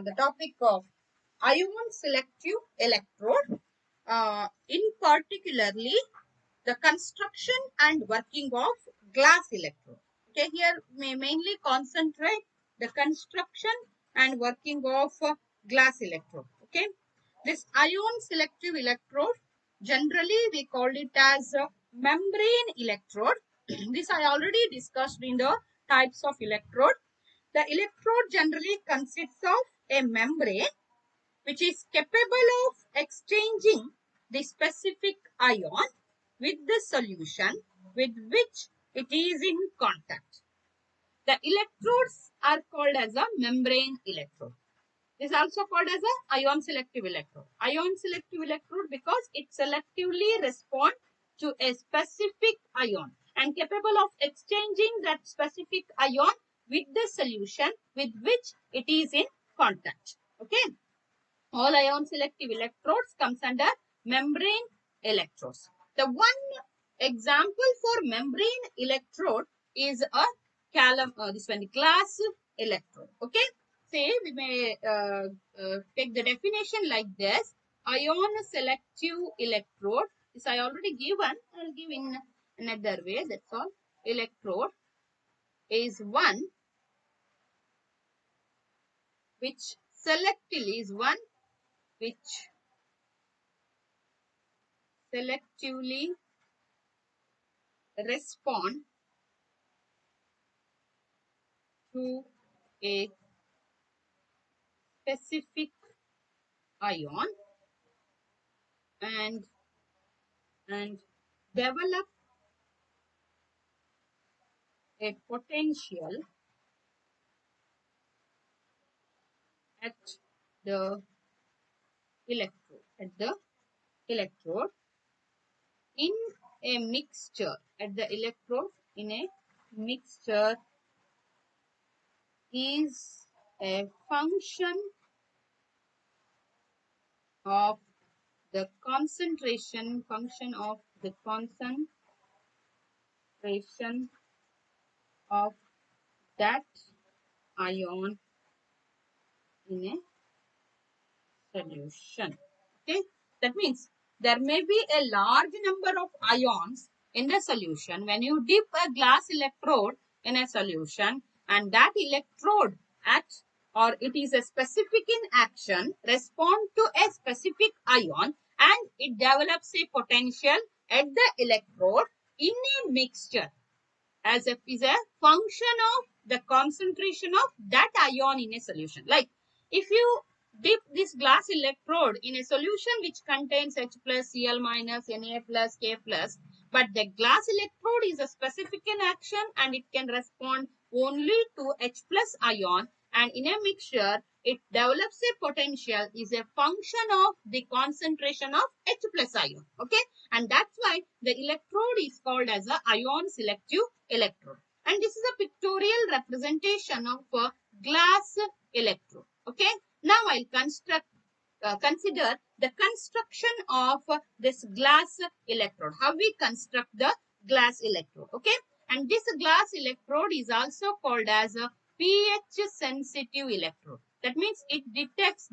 the topic of ion selective electrode, in particularly the construction and working of glass electrode. Okay, here may mainly concentrate the construction and working of glass electrode. Okay, this ion selective electrode, generally we call it as a membrane electrode. This I already discussed in the types of electrode. The electrode generally consists of a membrane which is capable of exchanging the specific ion with the solution with which it is in contact. The electrodes are called as a membrane electrode. This is also called as a ion selective electrode. Ion selective electrode because it selectively responds to a specific ion and capable of exchanging that specific ion with the solution with which it is in contact. Okay. All ion selective electrodes comes under membrane electrodes. The one example for membrane electrode is a this one glass electrode. Okay, say we may take the definition like this: ion selective electrode. This I already given. I'll give in another way. That's all. Electrode is one which selectively respond to a specific ion and develop a potential at the electrode in a mixture is a function of the concentration of that ion in a solution. Okay, that means there may be a large number of ions in the solution. When you dip a glass electrode in a solution and that electrode acts, or it is a specific in action, respond to a specific ion and it develops a potential at the electrode in a mixture as if is a function of the concentration of that ion in a solution. Like if you dip this glass electrode in a solution which contains H plus, Cl minus, Na plus, K plus, but the glass electrode is a specific in action and it can respond only to H plus ion, and in a mixture it develops a potential is a function of the concentration of H plus ion. Okay, and that's why the electrode is called as a ion selective electrode. And this is a pictorial representation of a glass electrode. Okay, now I'll consider the construction of this glass electrode. How we construct the glass electrode. Okay, and this glass electrode is also called as a pH sensitive electrode. That means it detects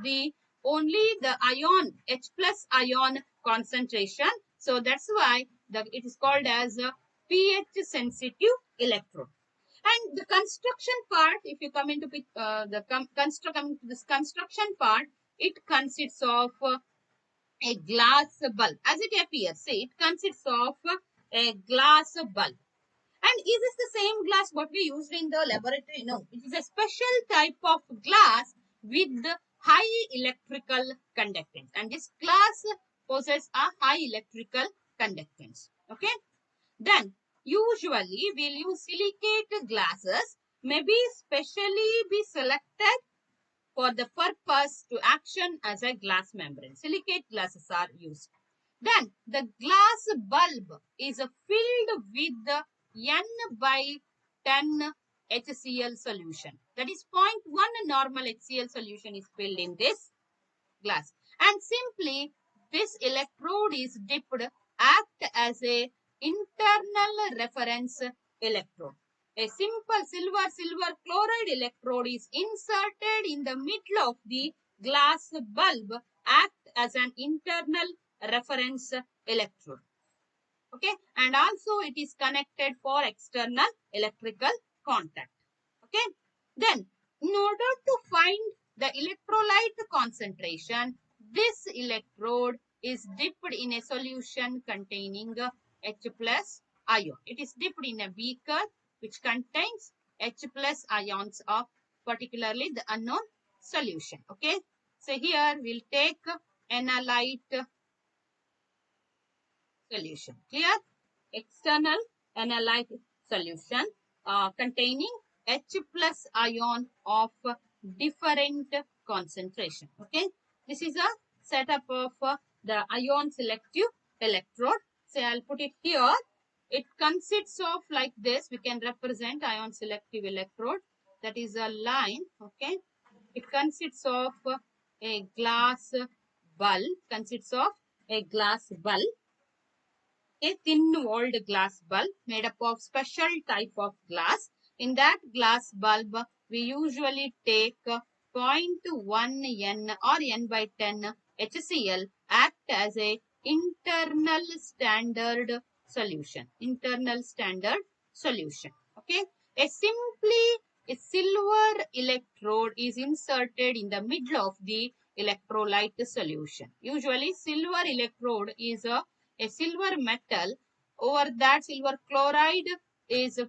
only the ion H plus ion concentration. So that's why it is called as a pH sensitive electrode. And the construction part, if you come into this construction part, it consists of a glass bulb. As it appears, say it consists of a glass bulb. And is this the same glass what we used in the laboratory? No, it is a special type of glass with high electrical conductance. And this glass possesses a high electrical conductance. Okay. Then usually we'll use silicate glasses, maybe specially be selected for the purpose to action as a glass membrane. Silicate glasses are used. Then the glass bulb is filled with the N by 10 HCl solution. That is 0.1 normal HCl solution is filled in this glass. And simply this electrode is dipped, act as a internal reference electrode. A simple silver chloride electrode is inserted in the middle of the glass bulb, act as an internal reference electrode. Okay, and also it is connected for external electrical contact. Okay, then in order to find the electrolyte concentration, this electrode is dipped in a solution containing H plus ion. It is dipped in a beaker which contains H plus ions of particularly the unknown solution. Okay, so here we'll take analyte solution. Clear? External analyte solution containing H plus ion of different concentration. Okay, this is a setup of the ion selective electrode. So I'll put it here. It consists of like this. We can represent ion selective electrode. That is a line. Okay, it consists of a glass bulb. Consists of a glass bulb, a thin-walled glass bulb made up of special type of glass. In that glass bulb, we usually take 0.1 N or N by 10 HCl act as a internal standard solution. Internal standard solution. Okay. A silver electrode is inserted in the middle of the electrolyte solution. Usually, silver electrode is a silver metal. Over that silver chloride is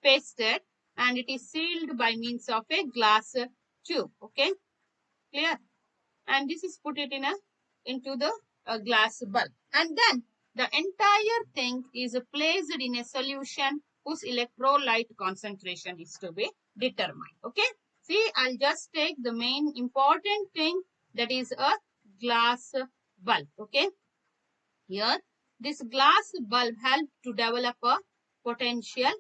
pasted and it is sealed by means of a glass tube. Okay, clear? And this is put it in into the glass bulb, and then the entire thing is placed in a solution whose electrolyte concentration is to be determined. Okay, see, I'll just take the main important thing, that is a glass bulb. Okay, here, this glass bulb helps to develop a potential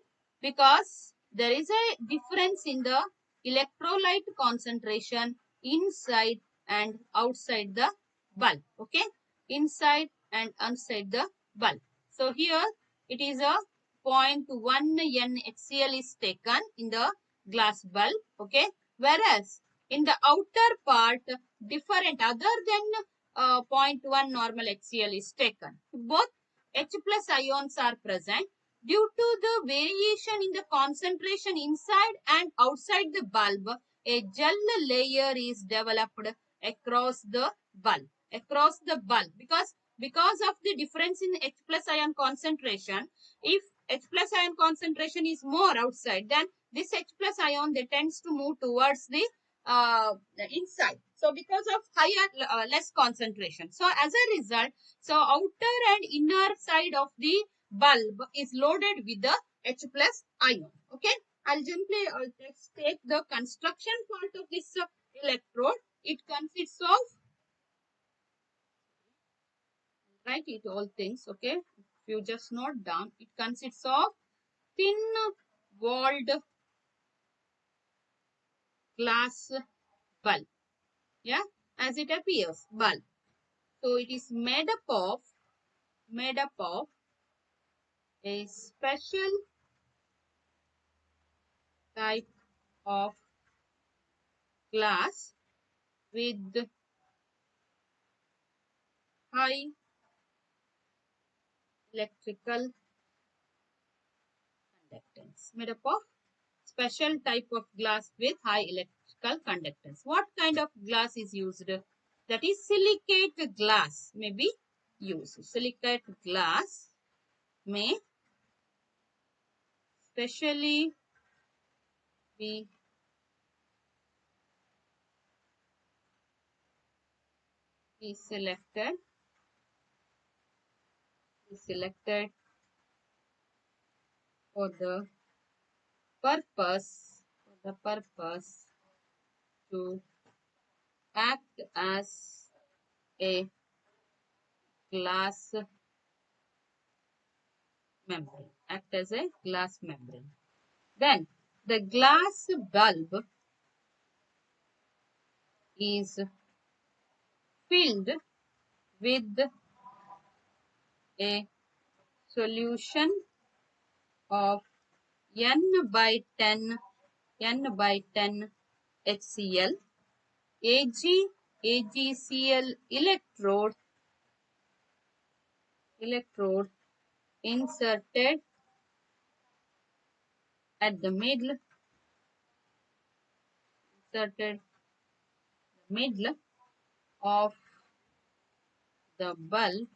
because there is a difference in the electrolyte concentration inside and outside the bulb. Okay, inside and outside the bulb. So here it is a 0.1 N HCl is taken in the glass bulb. Okay, whereas in the outer part, different other than 0.1 normal HCl is taken. Both H plus ions are present. Due to the variation in the concentration inside and outside the bulb, a gel layer is developed across the bulb. Across the bulb, because of the difference in H plus ion concentration, if H plus ion concentration is more outside, then this H plus ion they tends to move towards the inside. So because of higher less concentration, so as a result, so outer and inner side of the bulb is loaded with the H plus ion. Okay, I'll simply just take the construction part of this electrode. It consists of, write it all things. Okay, if you just note down, it consists of thin walled glass bulb. Yeah, as it appears, bulb. So it is made up of a special type of glass with high electrical conductance. Made up of special type of glass with high electrical conductance. What kind of glass is used? That is silicate glass may be used. Silicate glass may specially be selected for the purpose to act as a glass membrane. Act as a glass membrane. Then the glass bulb is filled with a solution of N by 10 HCl, AgCl electrode inserted at the middle of the bulb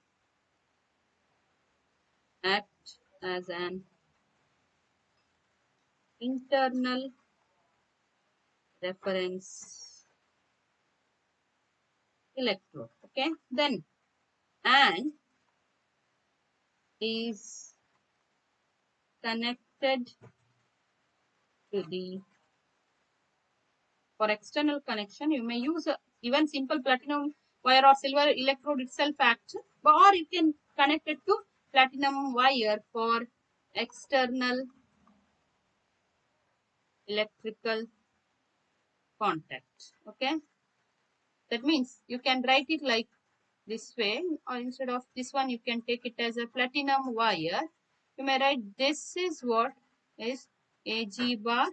act as an internal reference electrode. Okay, then and is connected to the, for external connection you may use even simple platinum wire or silver electrode itself acts, or you can connect it to platinum wire for external electrical contact. Okay, that means you can write it like this way, or instead of this one you can take it as a platinum wire. You may write this is what is Ag bar,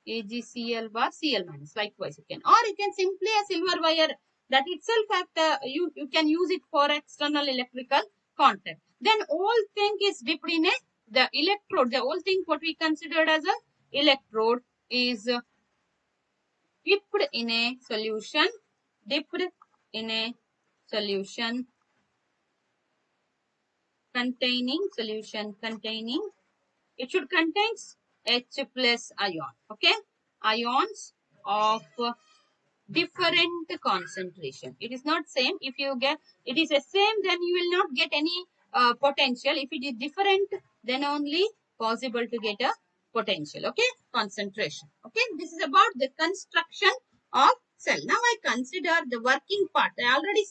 AgCl bar, Cl minus. Likewise you can, or you can simply a silver wire that itself act, you can use it for external electrical contact. Then whole thing is dipped in the electrode. The whole thing what we considered as a electrode is dipped in a solution containing, it should contains H plus ion. Okay, ions of different concentration. It is not same. If you get it is the same, then you will not get any potential. If it is different, then only possible to get a potential. Okay, concentration. Okay, this is about the construction of cell. Now I consider the working part. I already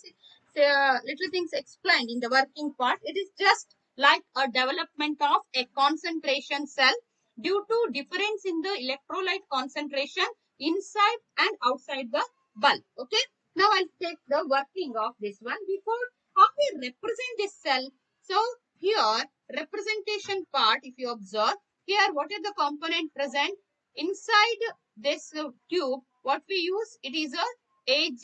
little things explained in the working part. It is just like a development of a concentration cell due to difference in the electrolyte concentration inside and outside the bulb. Okay, now I'll take the working of this one. Before, how we represent this cell? So here representation part, if you observe here, what are the component present inside this tube? What we use, it is a Ag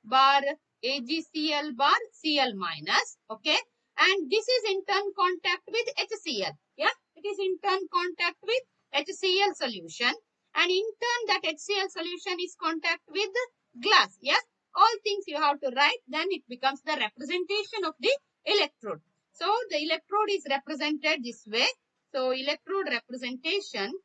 bar, AgCl bar, Cl minus. Okay, and this is in turn contact with HCl. Yeah, it is in turn contact with HCl solution, and in turn that HCl solution is contact with glass. Yeah, all things you have to write, then it becomes the representation of the electrode. So the electrode is represented this way. So electrode representation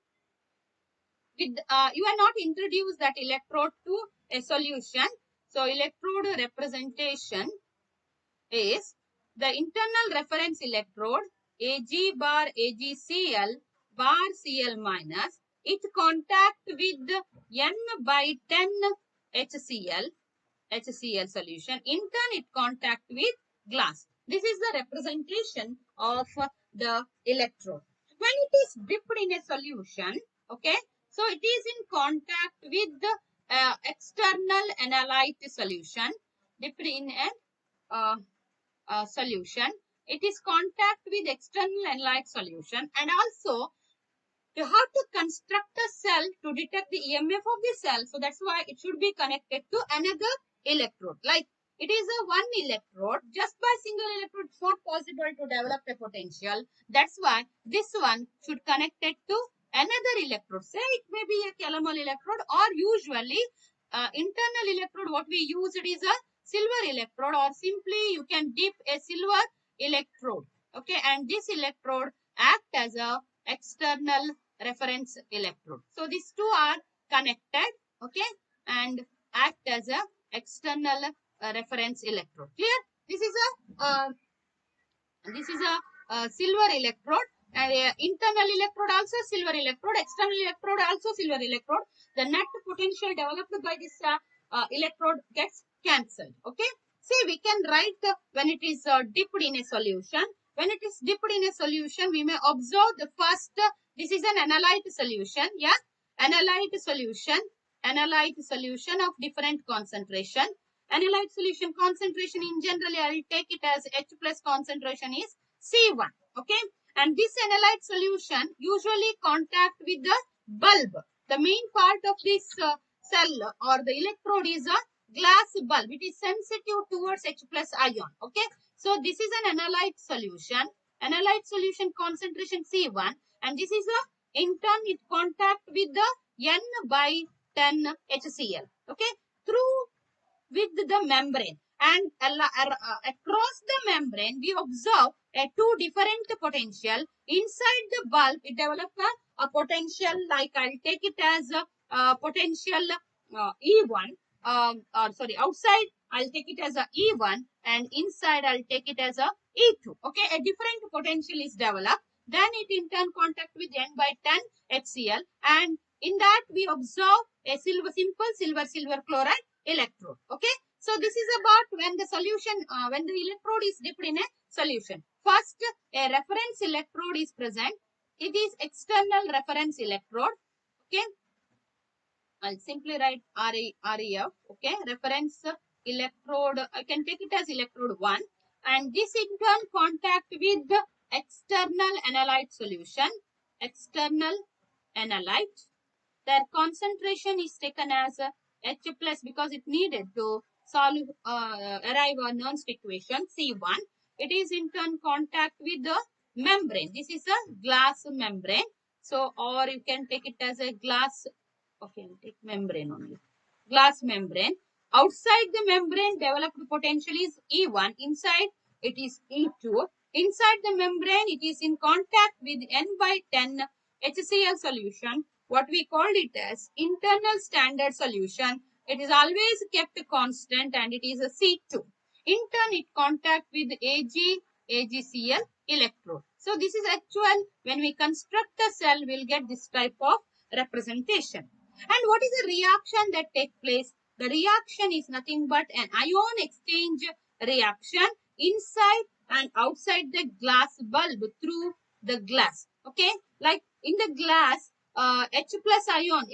with you are not introduced that electrode to a solution. So electrode representation is the internal reference electrode Ag bar AgCl bar Cl minus. It contact with N by 10 HCl solution. In turn, it contact with glass. This is the representation of the electrode. When it is dipped in a solution, okay, so it is in contact with the external analyte solution. Dipped in a solution, it is contact with external analyte solution, and also you have to construct a cell to detect the EMF of the cell. So that's why it should be connected to another electrode. Like it is a one electrode, just by single electrode it's not possible to develop a potential. That's why this one should connect it to another electrode. Say it may be a calomel electrode, or usually internal electrode what we use, it is a silver electrode, or simply you can dip a silver electrode. Okay, and this electrode act as a external reference electrode. So these two are connected, okay, and act as a external reference electrode. Clear? This is a silver electrode. Internal electrode also silver electrode, external electrode also silver electrode. The net potential developed by this electrode gets cancelled. Okay, see we can write when it is dipped in a solution. When it is dipped in a solution, we may observe the first, this is an analyte solution. Yeah, analyte solution of different concentration. Analyte solution concentration in general, I will take it as H plus concentration is C1. Okay, And this analyte solution usually contact with the bulb. The main part of this cell or the electrode is a glass bulb. It is sensitive towards H plus ion. Okay. So this is an analyte solution. Analyte solution concentration C1, and this is a in turn it contact with the N by 10 HCl. Okay. Through with the membrane, and across the membrane we observe two different potential. Inside the bulb it develops a potential, like I'll take it as a potential E1, or sorry, outside I'll take it as a E1 and inside I'll take it as a E2. Okay, a different potential is developed. Then it in turn contact with N by 10 HCl, and in that we observe a simple silver chloride electrode. Okay, so this is about when the solution, when the electrode is dipped in a solution. First, a reference electrode is present. It is external reference electrode. Okay, I'll simply write REF. Okay, reference electrode. I can take it as electrode 1, and this in turn contact with the external analyte solution. External analyte. Their concentration is taken as H plus because it needed to solve arrive a Nernst equation C1. It is in turn contact with the membrane. This is a glass membrane. So, or you can take it as a glass. Okay, take membrane only. Glass membrane. Outside the membrane, developed potential is E1. Inside, it is E2. Inside the membrane, it is in contact with N by 10 HCl solution. What we called it as internal standard solution. It is always kept constant and it is a C2. In turn, it contact with AgCl electrode. So this is actual, when we construct a cell, we'll get this type of representation. And what is the reaction that takes place? The reaction is nothing but an ion exchange reaction inside and outside the glass bulb through the glass. Okay, like in the glass, H plus ion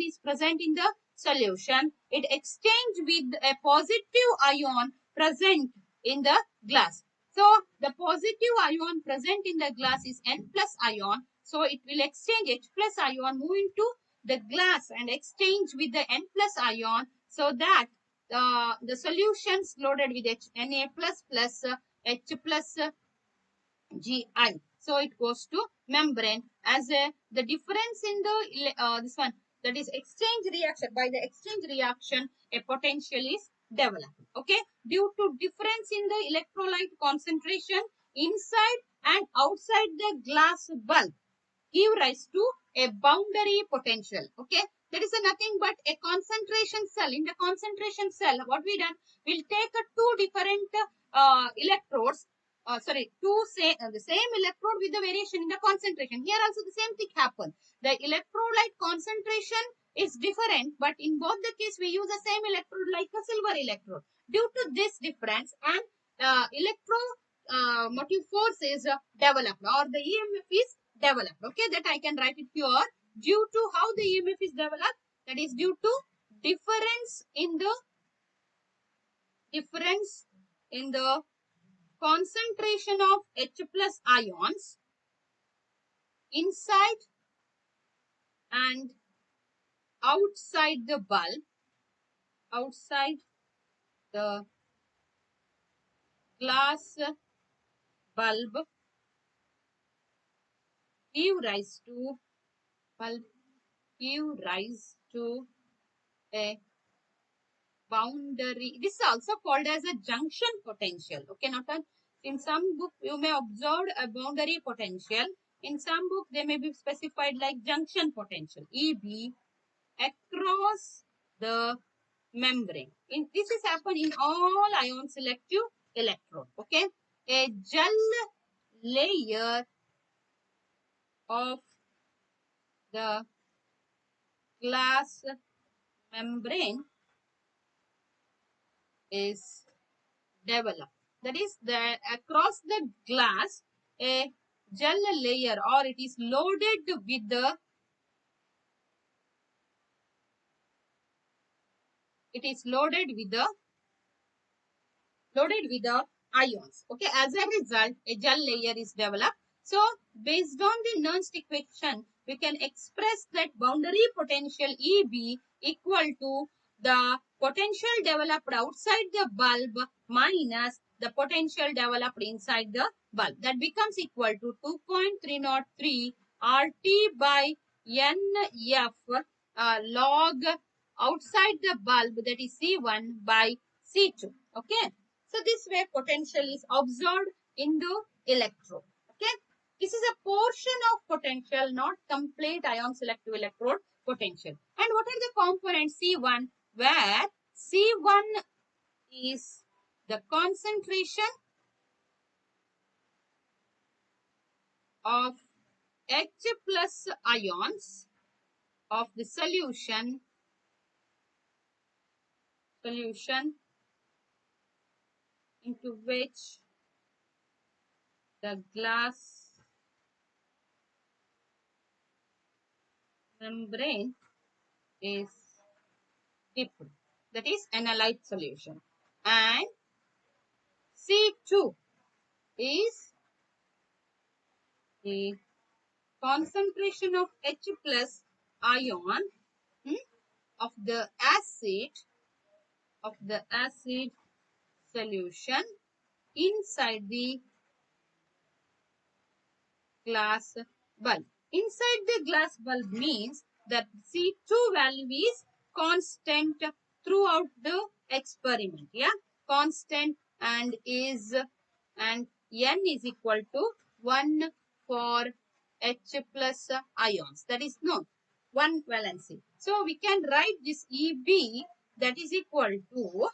is present in the solution. It exchange with a positive ion present in the glass. So the positive ion present in the glass is N plus ion. So it will exchange H plus ion, move into the glass and exchange with the N plus ion, so that the solutions loaded with Na plus plus H plus Gi. So it goes to membrane as the difference in the this one, that is exchange reaction. By the exchange reaction, a potential is developed. Okay, due to difference in the electrolyte concentration inside and outside the glass bulb, give rise to a boundary potential. Okay, that is nothing but a concentration cell. In the concentration cell, what we done, we'll take two different electrodes, the same electrode with the variation in the concentration. Here also the same thing happen. The electrolyte concentration is different, but in both the case we use the same electrode, like a silver electrode. Due to this difference, and motive force is developed, or the EMF is developed. Okay, that I can write it here. Due to how the EMF is developed, that is due to difference in the concentration of H plus ions inside and outside the bulb, outside the glass bulb, give rise to a boundary. This is also called as a junction potential. Okay, not a, in some book you may observe a boundary potential. In some book they may be specified like junction potential, EB, across the membrane. This is happen in all ion selective electrode. Okay, a gel layer of the glass membrane is developed. That is, the across the glass a gel layer, or it is loaded with the ions. Okay, as a result, a gel layer is developed. So based on the Nernst equation, we can express that boundary potential EB equal to the potential developed outside the bulb minus the potential developed inside the bulb. That becomes equal to 2.303 RT by NF log outside the bulb, that is C1 by C2. Okay. So this way potential is observed in the electrode. Okay. This is a portion of potential, not complete ion selective electrode potential. And what are the components? C1, where C1 is the concentration of H plus ions of the solution into which the glass membrane is dipped. That is analyte solution. And C2 is the concentration of H plus ion of the acid solution inside the glass bulb. Inside the glass bulb means that C2 value is constant throughout the experiment. Yeah, constant and N is equal to 1 for H plus ions. That is no 1 valency. So we can write this EB, that is equal to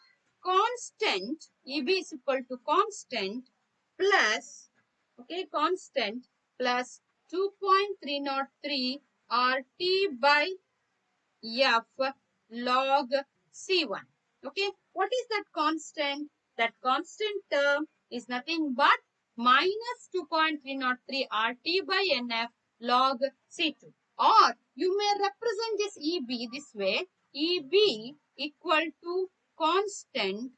constant. EB is equal to constant plus, okay, constant plus 2.303 RT by F log C1. Okay, what is that constant? That constant term is nothing but minus 2.303 RT by NF log C2. Or you may represent this EB this way. EB equal to constant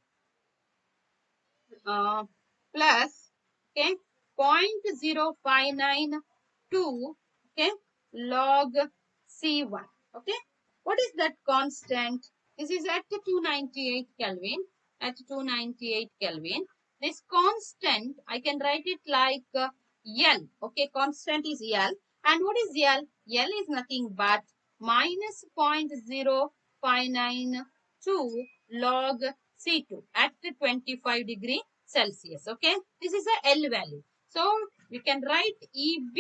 plus, okay, 0.0592, okay, log C1. Okay, what is that constant? This is at 298 Kelvin. At 298 Kelvin, this constant I can write it like L. Okay, constant is L. And what is L? L is nothing but minus 0.0592 log C2 at 25 degree Celsius. Okay, this is a L value. So we can write EB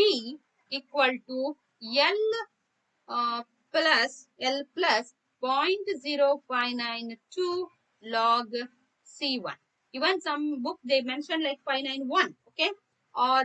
equal to L plus 0.0592 log C1. Even some book they mention like 591. Okay, or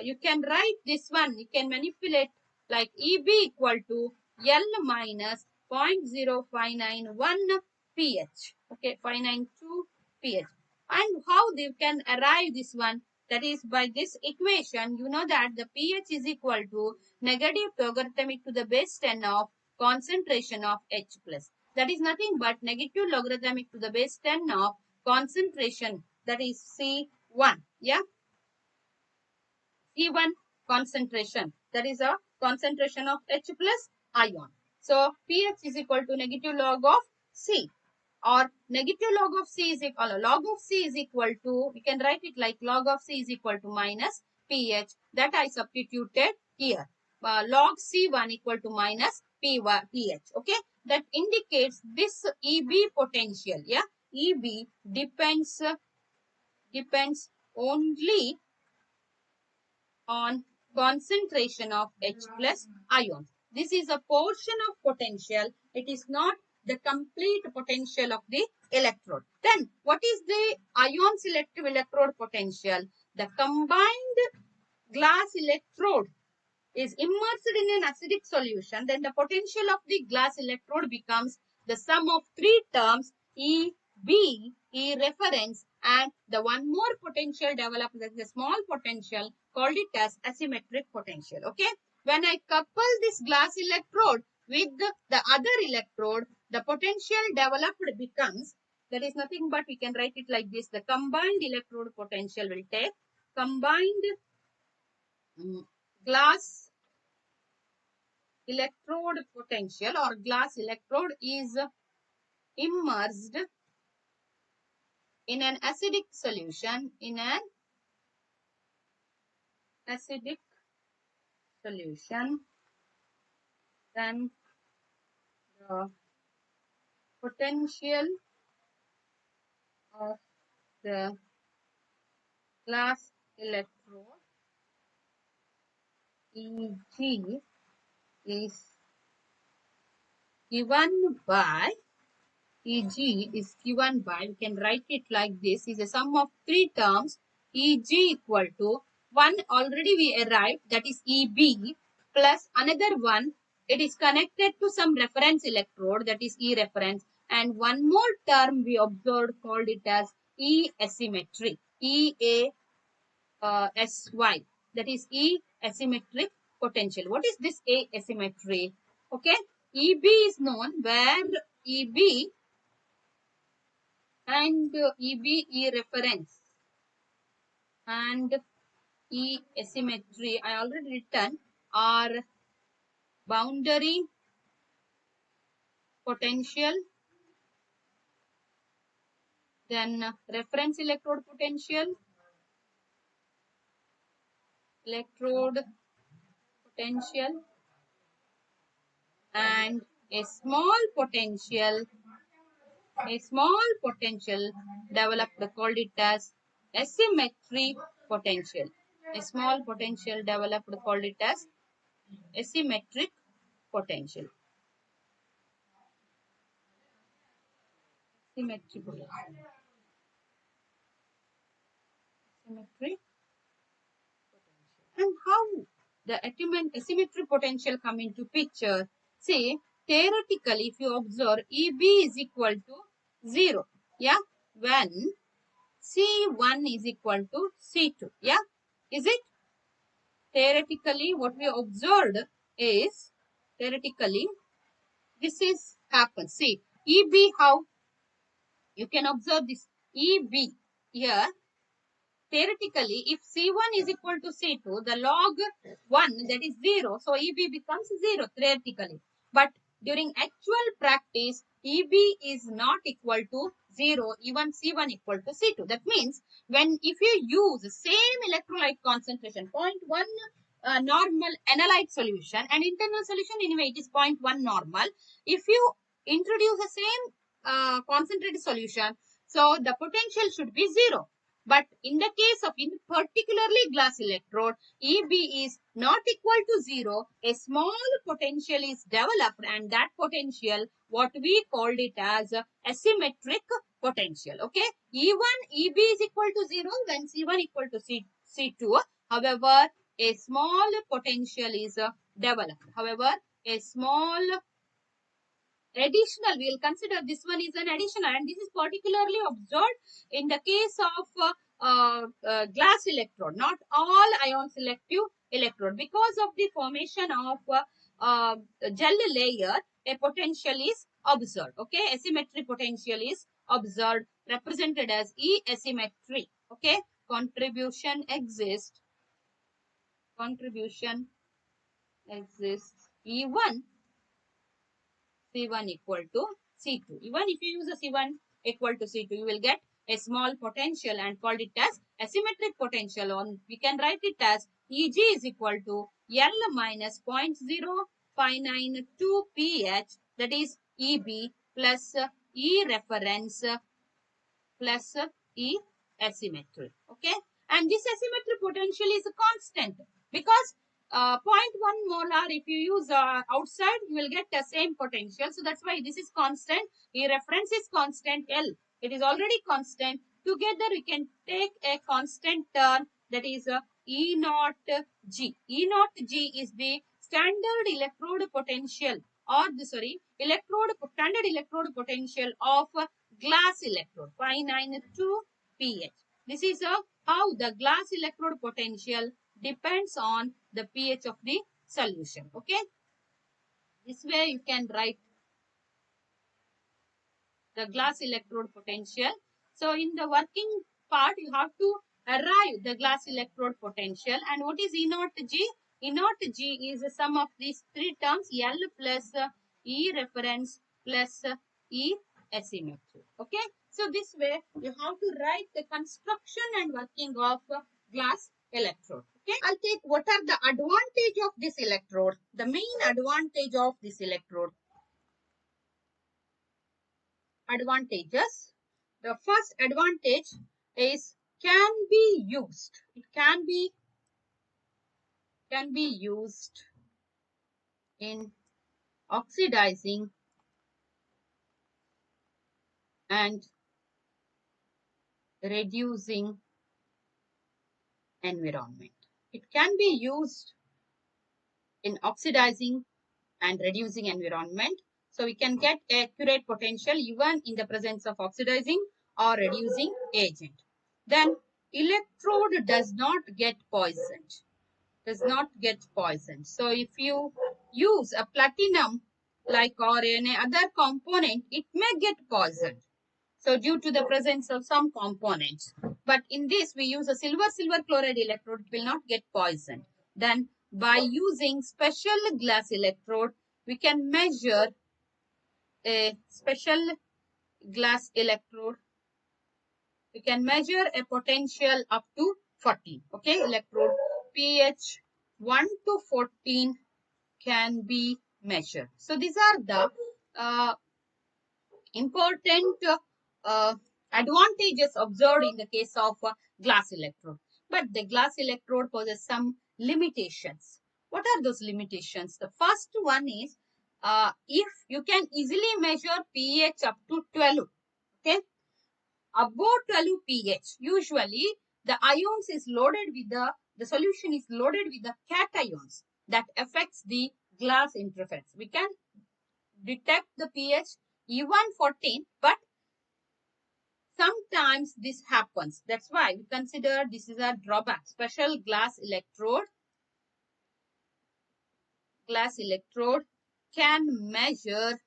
you can write this one. You can manipulate like EB equal to L minus 0.0591 pH. Okay, 592 pH. And how they can arrive this one? That is by this equation, you know that the pH is equal to negative logarithmic to the base 10 of concentration of H plus. That is nothing but negative logarithmic to the base 10 of concentration, that is C1. Yeah, C1 concentration, that is a concentration of H plus ion. So pH is equal to negative log of C, or negative log of C is equal, log of C is equal to, we can write it like log of C is equal to minus pH, that I substituted here. Log C1 equal to minus pH. Okay, that indicates this EB potential. Yeah, EB depends only on concentration of H plus ions. This is a portion of potential. It is not the complete potential of the electrode. Then what is the ion selective electrode potential? The combined glass electrode is immersed in an acidic solution. Then the potential of the glass electrode becomes the sum of three terms, E, B, E reference, and the one more potential developed, that is a small potential, called it as asymmetric potential. Okay, when I couple this glass electrode with the other electrode, the potential developed becomes, that is nothing but we can write it like this, the combined electrode potential will take combined glass electrode potential or glass electrode is immersed in an acidic solution, then the potential of the glass electrode Eg is given by we can write it like this, is a sum of three terms. Eg equal to one already we arrived, that is Eb, plus another one, it is connected to some reference electrode, that is E reference, and one more term we observed called it as E asymmetry, EASY, that is E asymmetric potential. What is this A asymmetry? Okay, EB is known, where EB and EB, E reference and E asymmetry, I already written, are boundary potential, then reference electrode potential, and a small potential developed, called it as asymmetry potential. A small potential developed, called it as asymmetric potential. Asymmetric and how the asymmetry potential come into picture? Say, theoretically, if you observe, EB is equal to 0, yeah, when C1 is equal to C2, yeah, is it? Theoretically, what we observed is, theoretically, this is happens. See, EB, how you can observe this EB here. Theoretically, if C1 is equal to C2, the log 1, that is 0, so EB becomes 0 theoretically. But during actual practice, EB is not equal to 0, even C1 equal to C2. That means, if you use the same electrolyte concentration, 0.1 normal analyte solution, and internal solution anyway, it is 0.1 normal. If you introduce the same concentrated solution, so the potential should be 0. But in the case of, in particularly glass electrode, EB is not equal to 0. A small potential is developed, and that potential, what we called it as asymmetric potential. Okay, even EB is equal to 0 when C1 equal to C2. However, a small potential is developed. However, a small additional, we will consider this one is an additional, and this is particularly observed in the case of glass electrode, not all ion selective electrode. Because of the formation of gel layer, a potential is observed. Okay, asymmetry potential is observed, represented as E asymmetry. Okay, contribution exists E1 C1 equal to C2. Even if you use a C1 equal to C2, you will get a small potential and called it as asymmetric potential. We can write it as Eg is equal to L minus 0.0592 pH, that is EB, plus E reference plus E asymmetry. Okay, and this asymmetry potential is a constant, because 0.1 molar, if you use outside, you will get the same potential. So that's why this is constant. E reference is constant. L, it is already constant. Together we can take a constant term, that is E naught G. E naught G is the standard electrode potential, or the standard electrode potential of glass electrode, 592 pH. This is how the glass electrode potential depends on the pH of the solution. Okay, this way you can write the glass electrode potential. So in the working part, you have to arrive the glass electrode potential. And what is E naught G? E naught G is the sum of these three terms, L plus E reference plus E asymmetry. Okay. So this way you have to write the construction and working of glass electrode. Okay. I'll take what are the advantage of this electrode. The main advantage of this electrode. Advantages. The first advantage is can be used. It can be used in oxidizing and reducing environment. It can be used in oxidizing and reducing environment. So we can get accurate potential even in the presence of oxidizing or reducing agent. Then electrode does not get poisoned. So if you use a platinum like or any other component, it may get poisoned. So due to the presence of some components. But in this, we use a silver chloride electrode, it will not get poisoned. Then by using special glass electrode, we can measure a special glass electrode. We can measure a potential up to 14. Okay, electrode pH 1 to 14 can be measured. So these are the important advantages observed in the case of glass electrode. But the glass electrode poses some limitations. What are those limitations? The first one is if you can easily measure pH up to 12, okay, above 12 pH, usually the ions is loaded with the solution is loaded with the cations that affects the glass interface. We can detect the pH even 14, but sometimes this happens. That's why we consider this is a drawback. Special glass electrode can measure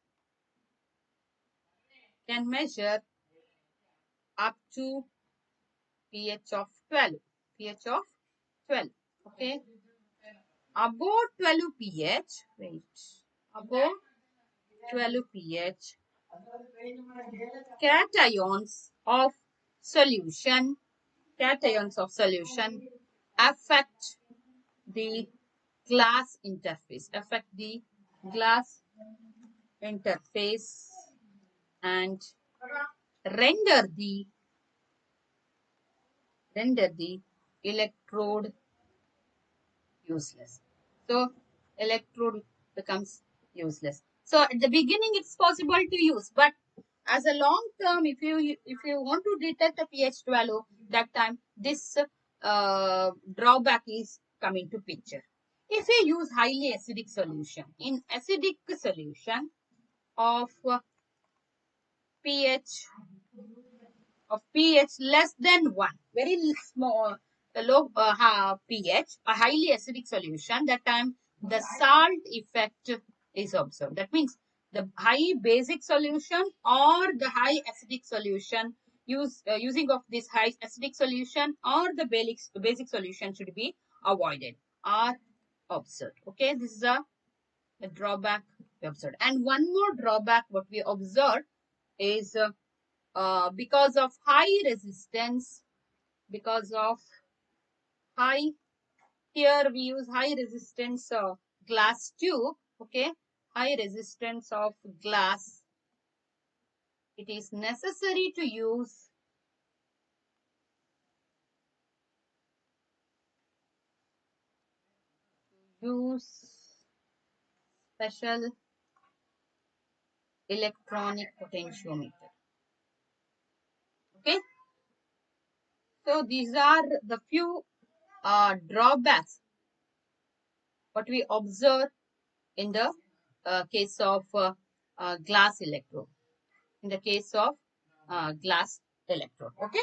up to pH of 12. Okay. Above 12 pH, above 12 pH, cations of solution affect the glass interface, and render the electrode useless. So electrode becomes useless. So at the beginning it's possible to use, but as a long term, if you want to detect a pH 12, that time this drawback is coming to picture. If you use highly acidic solution, in acidic solution of pH less than 1, very small, low pH, a highly acidic solution, that time the salt effect is observed. That means the high basic solution or the high acidic solution, using of this high acidic solution or the basic solution should be avoided or observed. Okay, this is a drawback we observed. And one more drawback what we observed is because of high resistance, here we use high resistance glass tube. Okay, high resistance of glass, it is necessary to use special electronic potentiometer. Okay, so these are the few drawbacks what we observe in the case of glass electrode. Okay.